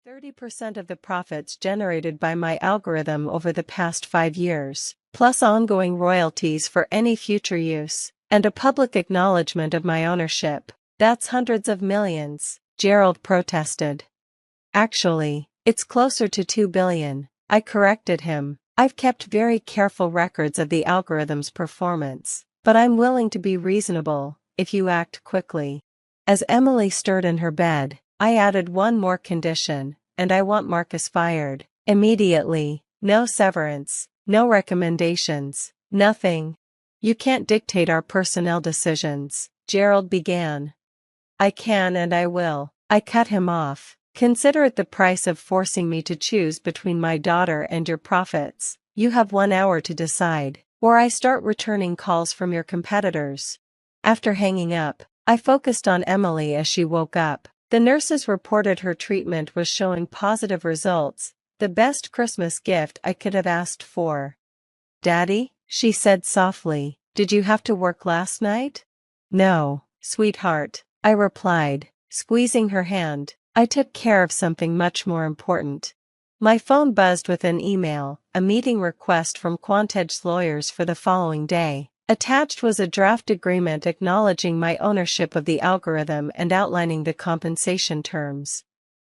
30% of the profits generated by my algorithm over the past 5 years, plus ongoing royalties for any future use, and a public acknowledgement of my ownership. That's hundreds of millions, Gerald protested. Actually, it's closer to 2 billion, I corrected him. I've kept very careful records of the algorithm's performance, but I'm willing to be reasonable, if you act quickly. As Emily stirred in her bed, I added one more condition, and I want Marcus fired. Immediately, no severance, no recommendations, nothing. You can't dictate our personnel decisions, Gerald began. I can and I will, I cut him off. Consider it the price of forcing me to choose between my daughter and your profits. You have 1 hour to decide, or I start returning calls from your competitors. After hanging up, I focused on Emily as she woke up. The nurses reported her treatment was showing positive results, the best Christmas gift I could have asked for. Daddy, she said softly, did you have to work last night? No, sweetheart, I replied, squeezing her hand. I took care of something much more important. My phone buzzed with an email, a meeting request from Quantedge's lawyers for the following day. Attached was a draft agreement acknowledging my ownership of the algorithm and outlining the compensation terms.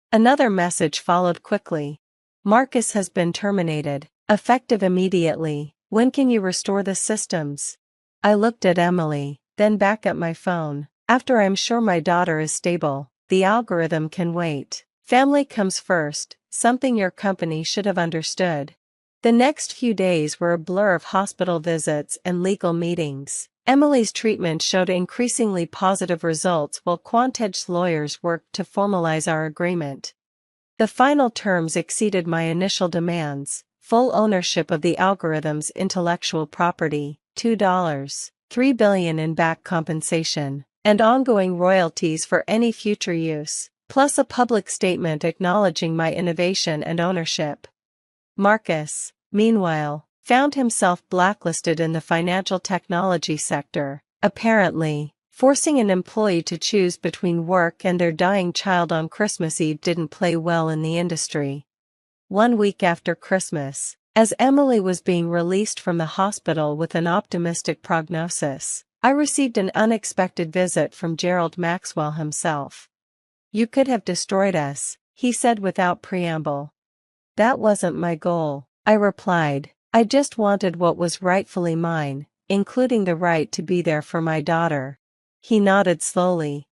Another message followed quickly. Marcus has been terminated, effective immediately. When can you restore the systems? I looked at Emily, then back at my phone. After I'm sure my daughter is stable, the algorithm can wait. Family comes first, something your company should have understood. The next few days were a blur of hospital visits and legal meetings. Emily's treatment showed increasingly positive results while Quantedge's lawyers worked to formalize our agreement. The final terms exceeded my initial demands: full ownership of the algorithm's intellectual property, $3 billion in back compensation, and ongoing royalties for any future use, plus a public statement acknowledging my innovation and ownership. Marcus, meanwhile, found himself blacklisted in the financial technology sector, apparently. Forcing an employee to choose between work and their dying child on Christmas Eve didn't play well in the industry. 1 week after Christmas, as Emily was being released from the hospital with an optimistic prognosis, I received an unexpected visit from Gerald Maxwell himself. You could have destroyed us, he said without preamble. That wasn't my goal, I replied. I just wanted what was rightfully mine, including the right to be there for my daughter. He nodded slowly.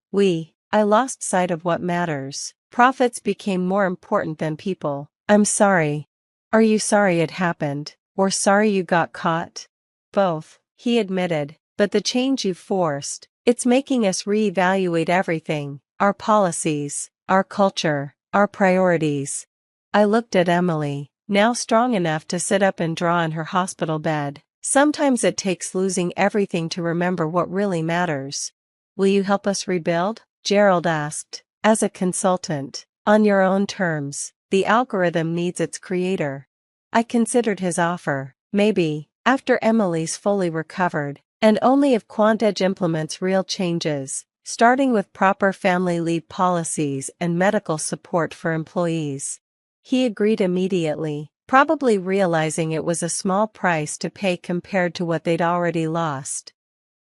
I lost sight of what matters. Profits became more important than people. I'm sorry. Are you sorry it happened, or sorry you got caught? Both, he admitted, but the change you forced, it's making us reevaluate everything, our policies, our culture, our priorities. I looked at Emily, now strong enough to sit up and draw in her hospital bed. Sometimes it takes losing everything to remember what really matters. Will you help us rebuild? Gerald asked. As a consultant, on your own terms. The algorithm needs its creator. I considered his offer. Maybe, after Emily's fully recovered, and only if Quantedge implements real changes, starting with proper family leave policies and medical support for employees. He agreed immediately, probably realizing it was a small price to pay compared to what they'd already lost.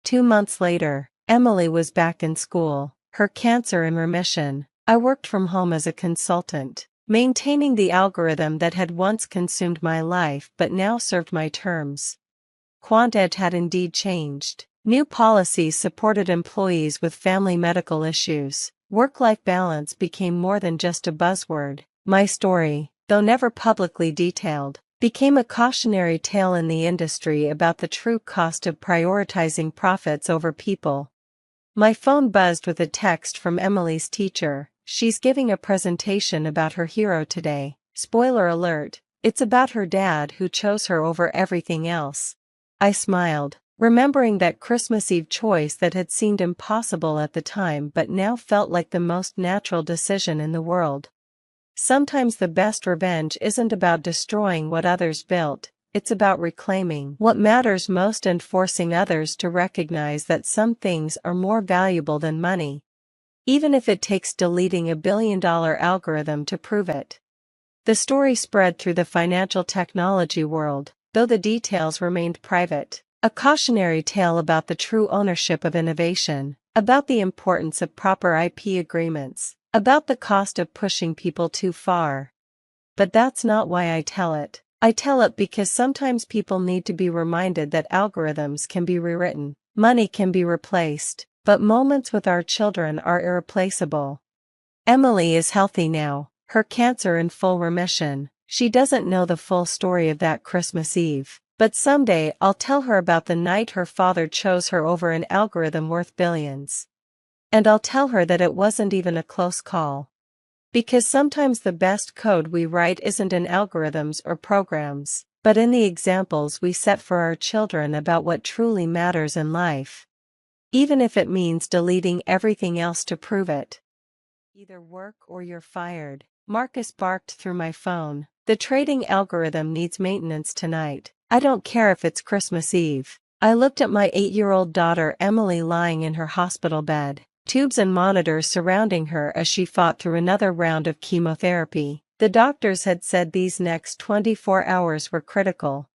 2 months later, Emily was back in school, her cancer in remission. I worked from home as a consultant, maintaining the algorithm that had once consumed my life but now served my terms. Quantedge had indeed changed. New policies supported employees with family medical issues. Work-life balance became more than just a buzzword. My story, though never publicly detailed, became a cautionary tale in the industry about the true cost of prioritizing profits over people. My phone buzzed with a text from Emily's teacher. She's giving a presentation about her hero today. Spoiler alert, it's about her dad who chose her over everything else. I smiled, remembering that Christmas Eve choice that had seemed impossible at the time but now felt like the most natural decision in the world. Sometimes the best revenge isn't about destroying what others built, it's about reclaiming what matters most and forcing others to recognize that some things are more valuable than money. even if it takes deleting a billion-dollar algorithm to prove it. The story spread through the financial technology world, though the details remained private. A cautionary tale about the true ownership of innovation, about the importance of proper IP agreements, about the cost of pushing people too far. But that's not why I tell it. I tell it because sometimes people need to be reminded that algorithms can be rewritten, money can be replaced, but moments with our children are irreplaceable. Emily is healthy now, her cancer in full remission. She doesn't know the full story of that Christmas Eve, but someday I'll tell her about the night her father chose her over an algorithm worth billions. And I'll tell her that it wasn't even a close call. Because sometimes the best code we write isn't in algorithms or programs, but in the examples we set for our children about what truly matters in life. Even if it means deleting everything else to prove it. Either work or you're fired, Marcus barked through my phone. The trading algorithm needs maintenance tonight. I don't care if it's Christmas Eve. I looked at my 8-year-old daughter Emily lying in her hospital bed, tubes and monitors surrounding her as she fought through another round of chemotherapy. The doctors had said these next 24 hours were critical.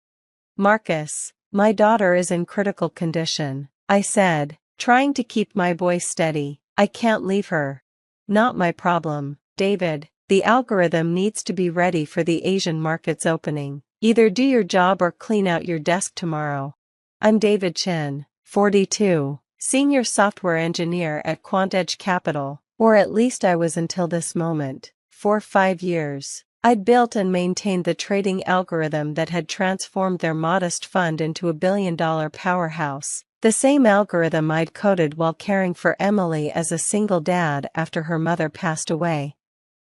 Marcus, my daughter is in critical condition, I said, trying to keep my voice steady. I can't leave her. Not my problem, David. The algorithm needs to be ready for the Asian market's opening. Either do your job or clean out your desk tomorrow. I'm David Chen, 42, senior software engineer at QuantEdge Capital, or at least I was until this moment. For 5 years, I'd built and maintained the trading algorithm that had transformed their modest fund into a billion-dollar powerhouse. The same algorithm I'd coded while caring for Emily as a single dad after her mother passed away.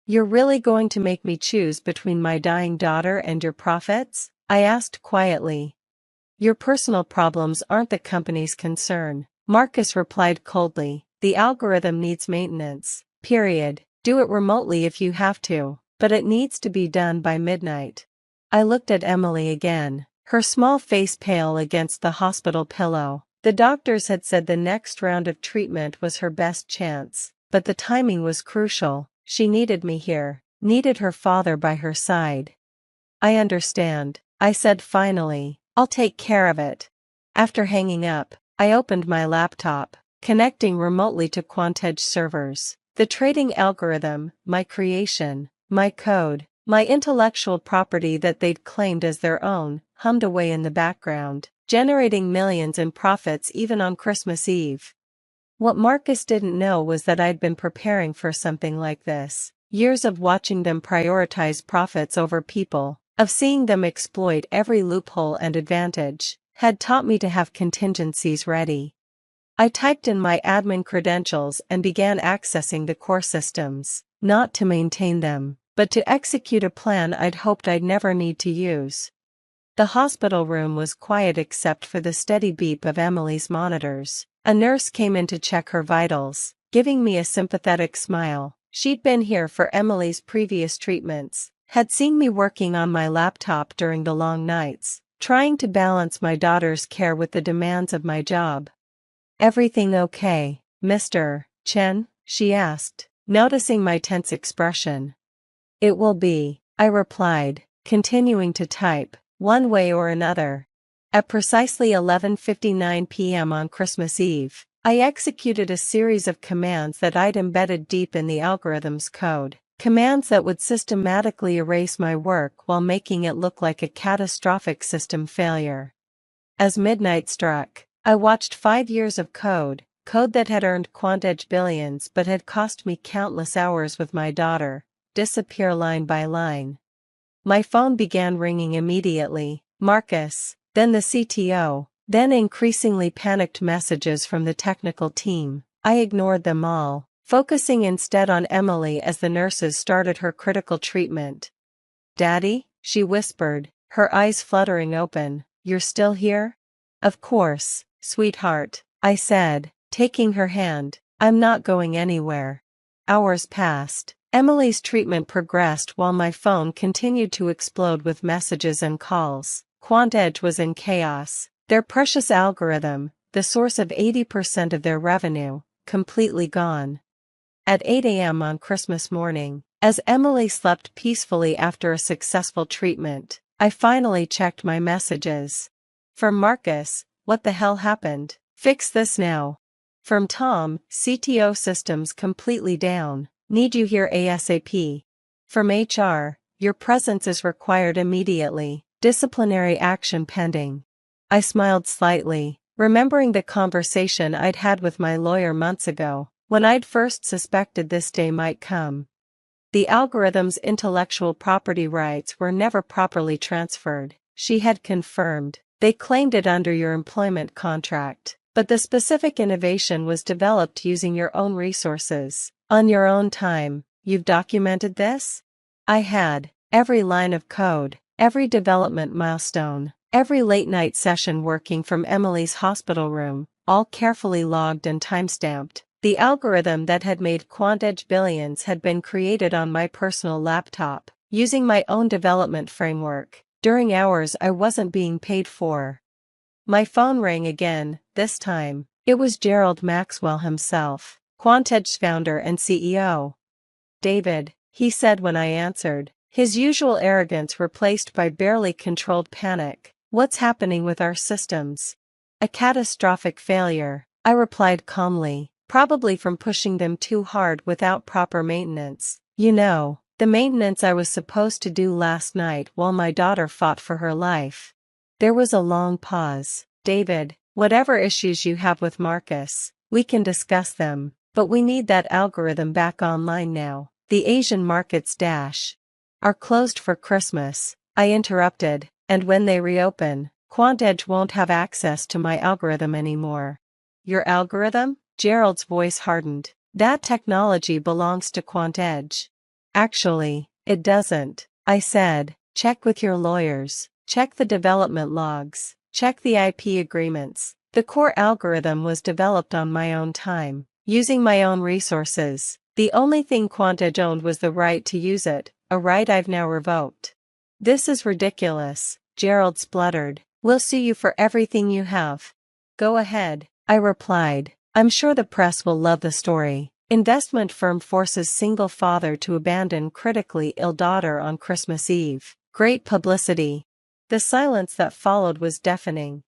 You're really going to make me choose between my dying daughter and your profits? I asked quietly. Your personal problems aren't the company's concern, Marcus replied coldly. The algorithm needs maintenance, period. Do it remotely if you have to, but it needs to be done by midnight. I looked at Emily again, her small face pale against the hospital pillow. The doctors had said the next round of treatment was her best chance, but the timing was crucial. She needed me here, needed her father by her side. I understand, I said finally. I'll take care of it. After hanging up, I opened my laptop, connecting remotely to QuantEdge servers. The trading algorithm, my creation, my code, my intellectual property that they'd claimed as their own, hummed away in the background, generating millions in profits even on Christmas Eve. What Marcus didn't know was that I'd been preparing for something like this. Years of watching them prioritize profits over people, of seeing them exploit every loophole and advantage, had taught me to have contingencies ready. I typed in my admin credentials and began accessing the core systems, not to maintain them, but to execute a plan I'd hoped I'd never need to use. The hospital room was quiet except for the steady beep of Emily's monitors. A nurse came in to check her vitals, giving me a sympathetic smile. She'd been here for Emily's previous treatments, had seen me working on my laptop during the long nights, trying to balance my daughter's care with the demands of my job. Everything okay, Mr. Chen? She asked, noticing my tense expression. It will be, I replied, continuing to type, one way or another. At precisely 11:59 p.m. on Christmas Eve, I executed a series of commands that I'd embedded deep in the algorithm's code, commands that would systematically erase my work while making it look like a catastrophic system failure. As midnight struck, I watched 5 years of code that had earned QuantEdge billions but had cost me countless hours with my daughter, disappear line by line. My phone began ringing immediately. Marcus, then the CTO, then increasingly panicked messages from the technical team. I ignored them all, focusing instead on Emily as the nurses started her critical treatment. Daddy, she whispered, her eyes fluttering open, you're still here? Of course, sweetheart, I said, taking her hand, I'm not going anywhere. Hours passed. Emily's treatment progressed while my phone continued to explode with messages and calls. QuantEdge was in chaos. Their precious algorithm, the source of 80% of their revenue, completely gone. At 8 a.m. on Christmas morning, as Emily slept peacefully after a successful treatment, I finally checked my messages. From Marcus, what the hell happened? Fix this now. From Tom, CTO systems completely down. Need you here ASAP. From HR, your presence is required immediately. Disciplinary action pending. I smiled slightly, remembering the conversation I'd had with my lawyer months ago, when I'd first suspected this day might come. The algorithm's intellectual property rights were never properly transferred, she had confirmed. They claimed it under your employment contract, but the specific innovation was developed using your own resources, on your own time. You've documented this? I had. Every line of code, every development milestone, every late-night session working from Emily's hospital room, all carefully logged and timestamped. The algorithm that had made QuantEdge billions had been created on my personal laptop, using my own development framework, during hours I wasn't being paid for. My phone rang again, this time. It was Gerald Maxwell himself, QuantEdge's founder and CEO. David, he said when I answered, his usual arrogance replaced by barely controlled panic. What's happening with our systems? A catastrophic failure, I replied calmly, probably from pushing them too hard without proper maintenance. You know, the maintenance I was supposed to do last night while my daughter fought for her life. There was a long pause. David, whatever issues you have with Marcus, we can discuss them, but we need that algorithm back online now. The Asian markets are closed for Christmas, I interrupted, and when they reopen, QuantEdge won't have access to my algorithm anymore. Your algorithm? Gerald's voice hardened. That technology belongs to QuantEdge. Actually, it doesn't, I said. Check with your lawyers, check the development logs, check the IP agreements. The core algorithm was developed on my own time, using my own resources. The only thing QuantEdge owned was the right to use it, a right I've now revoked. This is ridiculous, Gerald spluttered. We'll sue you for everything you have. Go ahead, I replied. I'm sure the press will love the story. Investment firm forces single father to abandon critically ill daughter on Christmas Eve. Great publicity. The silence that followed was deafening.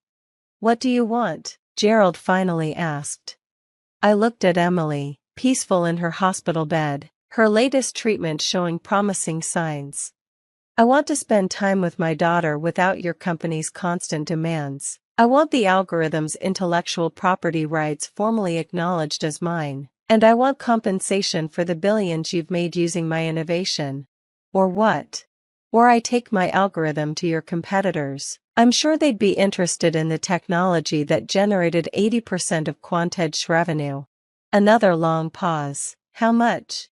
What do you want? Gerald finally asked. I looked at Emily, peaceful in her hospital bed, her latest treatment showing promising signs. I want to spend time with my daughter without your company's constant demands. I want the algorithm's intellectual property rights formally acknowledged as mine, and I want compensation for the billions you've made using my innovation. Or what? Or I take my algorithm to your competitors. I'm sure they'd be interested in the technology that generated 80% of QuantEdge's revenue. Another long pause. How much?